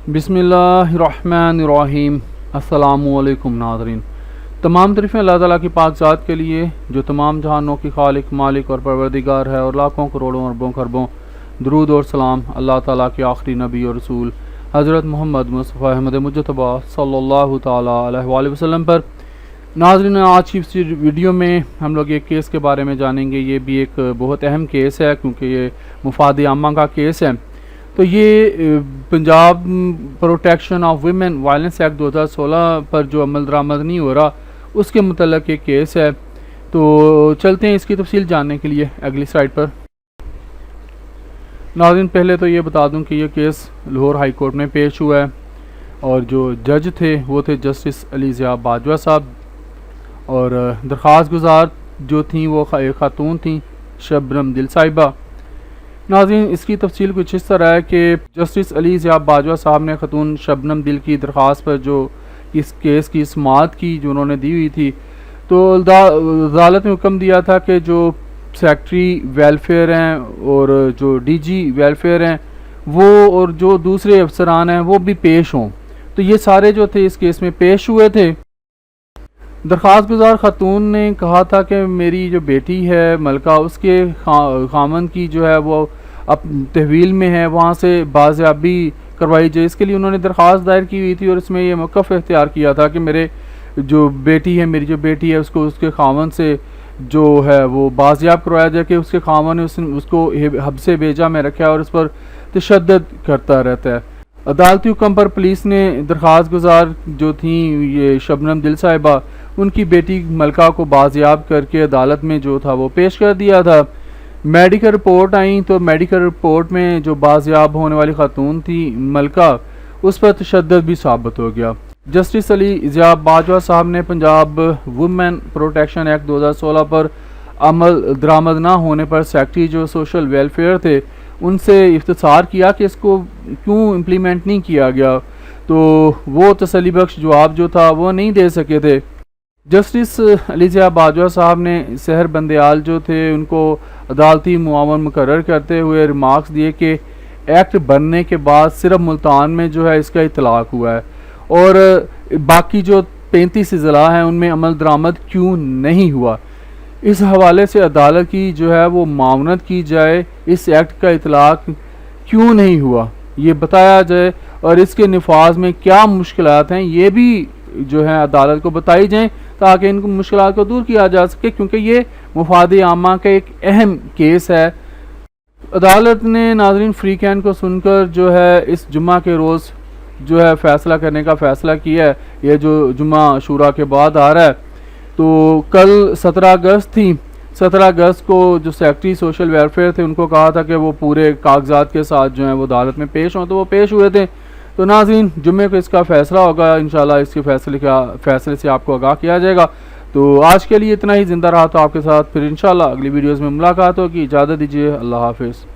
बिस्मिल्लाहिर्रहमानिर्रहीम। अस्सलामुअलैकुम नाज़रीन। तमाम तारीफ़ें अल्लाह ताला की पाक ज़ात के लिए जो तमाम जहानों की खालिक, मालिक और परवरदिगार है, और लाखों करोड़ों अरबों खरबों दरूद और सलाम अल्लाह ताला के आखिरी नबी और रसूल हज़रत मोहम्मद मुस्तफ़ा अहमद मुज्तबा सल्लल्लाहु ताला अलैहि वसल्लम पर। नाज़रीन, आज की इस वीडियो में हम लोग एक केस के बारे में जानेंगे। ये भी एक बहुत अहम केस है क्योंकि ये मुफाद आमा का केस है। तो ये Punjab protection of women violence act 2016 पर जो अमल दरामद नहीं हो रहा, उसके मुतल्लिक़ एक केस है। तो चलते हैं इसकी तफसील जानने के लिए अगली स्लाइड पर। नाज़रीन, पहले तो ये बता दूं कि ये केस लाहौर हाई कोर्ट में पेश हुआ है और जो जज थे वो थे जस्टिस अली ज़िया बाजवा साहब, और दरख्वास्त गुजार जो थी वो एक खातून थी, शबनम दिल साहिबा। नाज़रीन, इसकी तफसील कुछ इस तरह है कि जस्टिस अली ज़िया बाजवा साहब ने खातून शबनम दिल की दरख्वास्त पर जो इस केस की समाअत की जो उन्होंने दी हुई थी, तो अदालत ने हुक्म दिया था कि जो सेक्रेटरी वेलफेयर हैं और जो डीजी वेलफेयर हैं वो और जो दूसरे अफसरान हैं वो भी पेश हों। तो ये सारे जो थे इस केस में पेश हुए थे। दरख्वास्त गुजार खातून ने कहा था कि मेरी जो बेटी है मलका, उसके खामन की जो है वो अब तहवील में है, वहाँ से बाज़याबी करवाई जाए। इसके लिए उन्होंने दरख्वास्त दायर की हुई थी और इसमें ये मौक़िफ़ इख्तियार किया था कि मेरी जो बेटी है उसको उसके खामन से जो है वो बाज़याब करवाया जाए कि उसके खामन ने उसको हब्से बेजा में रखा है और उस पर तशद्दुद करता रहता है। अदालती हुक्म पर पुलिस ने दरख्वास्त गुजार जो थी ये शबनम दिल साहिबा, उनकी बेटी मलका को बाज़याब करके अदालत में जो था वो पेश कर दिया था। मेडिकल रिपोर्ट आई तो मेडिकल रिपोर्ट में जो बाज़याब होने वाली खातून थी मलका, उस पर तशद्दुद भी साबित हो गया। जस्टिस अली ज़िया बाजवा साहब ने पंजाब वुमेन प्रोटेक्शन एक्ट 2016 पर अमल दरामद ना होने पर सेक्रेटरी जो सोशल वेलफेयर थे उनसे इफ्तिसार किया कि इसको क्यों इम्प्लीमेंट नहीं किया गया, तो वो तसल्ली बख्श जवाब जो था वो नहीं दे सके थे। जस्टिस अली ज़िया बाजवा साहब ने सहर बंदयाल जो थे उनको अदालती मुआवन मुकर्रर करते हुए रिमार्क्स दिए कि एक्ट बनने के बाद सिर्फ मुल्तान में जो है इसका इतलाक़ हुआ है और बाकी जो 35 अज़ला हैं उनमें अमल दरामद क्यों नहीं हुआ। इस हवाले से अदालत की जो है वो मावनत की जाए, इस एक्ट का इतलाक़ क्यों नहीं हुआ ये बताया जाए और इसके नफाज में क्या मुश्किलात हैं ये भी जो है अदालत को बताई जाएँ ताकि इन मुश्किलात को दूर किया जा सके, क्योंकि ये मुफाद आमा का एक अहम केस है। अदालत ने नाज़रीन फ्री कैन को सुनकर जो है इस जुम्मा के रोज़ जो है फ़ैसला करने का फ़ैसला किया है। ये जो जुम्मा शूरा के बाद आ रहा है, तो कल 17 अगस्त थी। 17 अगस्त को जो सेक्रेटरी सोशल वेलफेयर थे उनको कहा था कि वो पूरे कागजात के साथ जो है वो अदालत में पेश हों, तो वो पेश हुए थे। तो नाज़रीन, जुम्मे को इसका फ़ैसला होगा, इंशाल्लाह इसके फ़ैसले से आपको आगाह किया जाएगा। तो आज के लिए इतना ही। ज़िंदा रहा तो आपके साथ फिर इंशाल्लाह अगली वीडियोज़ में मुलाकात होगी। इजाज़त दीजिए, अल्लाह हाफ़िज़।